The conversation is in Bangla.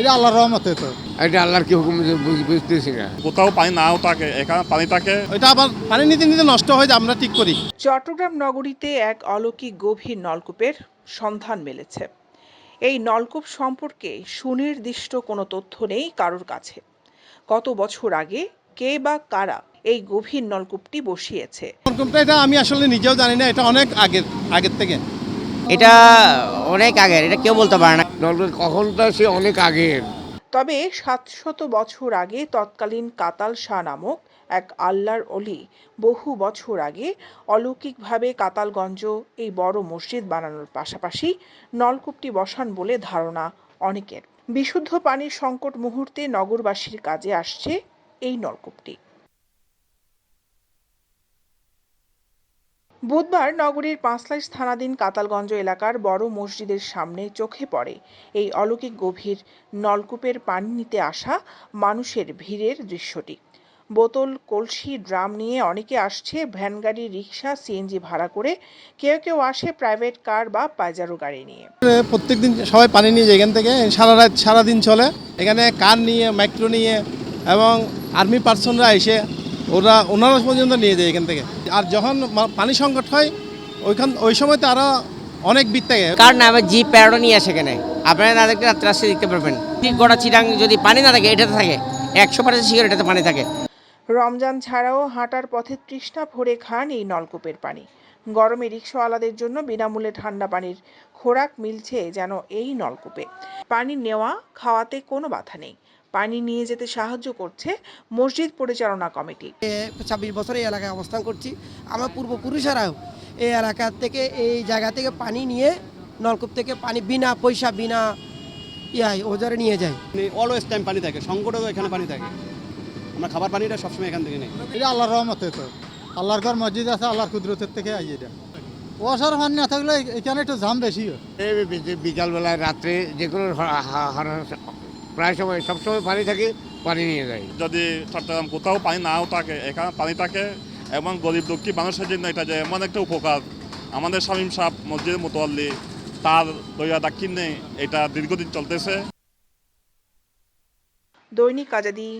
এটা আল্লাহর রহমতে তো। এটা আল্লাহর কি হুকুম বুঝতেছি না। কোথাও পানি নাও থাকে, এখানে পানি থাকে। এটা আবার পানি নিতে নিতে নষ্ট হয়ে যায়, আমরা ঠিক করি। চট্টগ্রাম নগরীতে এক অলৌকিক গভীর নলকূপের সন্ধান মিলেছে। এই নলকূপ সম্পর্কে সুনির্দিষ্ট কোনো তথ্য নেই কারোর কাছে। কত বছর আগে কে বা কারা এই গভীর নলকূপটি বসিয়েছে নলকূপটা এটা আমি আসলে নিজেও জানি না, এটা অনেক আগের থেকে। এটা অনেক আগের, এটা কেউ বলতে পারে না। নলকূপ কখনটা সে অনেক আগের। তবে ৭০০ বছর আগে তৎকালীন কাতাল শাহ নামক এক আল্লাহর অলি বহু বছর আগে অলৌকিকভাবে কাতালগঞ্জ এই বড় মসজিদ বানানোর পাশাপাশি নলকূপটি বসান বলে ধারণা অনেকের। বিশুদ্ধ পানির সংকট মুহূর্তে নগরবাসীর কাজে আসছে এই নলকূপটি। বুধবার নগরীর পাঁচলাইশ থানাধীন কাতালগঞ্জ এলাকার বড় মসজিদের সামনে চোখে পড়ে এই অলৌকিক গভীর নলকূপের পানি নিতে আসা মানুষের ভিড়ের দৃশ্যটি। বোতল, কলসি, ড্রাম নিয়ে অনেকে আসছে ভ্যানগাড়ি, রিকশা, সিএনজি ভাড়া করে। কেউ কেউ আসে প্রাইভেট কার বা পাইজারো গাড়ি নিয়ে। প্রত্যেকদিন সবাই পানি নিয়ে যায় এখান থেকে, সারা রাত সারাদিন চলে। এখানে কার নিয়ে, মাইক্রো নিয়ে এবং আর্মি পার্সনরা এসে ওনারা পর্যন্ত নিয়ে যায় এখান থেকে। আর যখন পানি সংকট হয় ওই সময় তো আরও অনেক ভিড় থাকে। কার না আবার জিপ প্যারোডও নিয়ে আসে এখানে, আপনারা না দেখলে রাত্রে আসতে দেখতে পারবেন। গোটা চিটাং যদি পানি না থাকে এটাতে থাকে, 100% শিওর এটাতে পানি থাকে। রমজান ছাড়াও হাঁটার পথে তৃষ্ণা ভরে খান এই নলকূপের পানি। গরমে রিকশাওয়ালাদের জন্য বিনামূল্যে ঠান্ডা পানির খোরাক মিলছে যেন এই নলকূপে। পানি নেওয়া খাওয়াতে কোনো বাধা নেই। পানি নিয়ে যেতে সাহায্য করছে মসজিদ পরিচালনা কমিটি। 26 বছর এই এলাকায় অবস্থান করছি। আমার পূর্বপুরুষেরাও এই এলাকা থেকে, এই জায়গা থেকে পানি নিয়ে, নলকূপ থেকে পানি বিনা পয়সা, বিনা ওজারে নিয়ে যায়। অলওয়েজ টাইম পানি থাকে, সংকটেও এখানে পানি থাকে। আমরা খাবার পানিটা সবসময় এখান থেকে নেই। এটা আল্লাহর রহমতে তো। আল্লাহর ঘর মসজিদ আছে, আল্লাহর কুদরতের থেকে আই এটা। ওয়াসার পানি না থাকলে এখানে একটু জাম বেশি হয়। এই বিকালবেলায় রাত্রে যে কোনো প্রায় সময় সবসময় পানি থাকে, পানি নিয়ে যায়। যদি চট্টগ্রাম কোথাও পানি নাও থাকে, এখানে পানি থাকে এবং গরিব দুঃখী মানুষের জন্য এটা যে এমন একটা উপকার। আমাদের শামীম সাহেব মসজিদের মুতাওয়াল্লি, তার দইয়া দাক্ষিণ্যে এটা দীর্ঘদিন চলতেছে। দৈনিক আজাদী,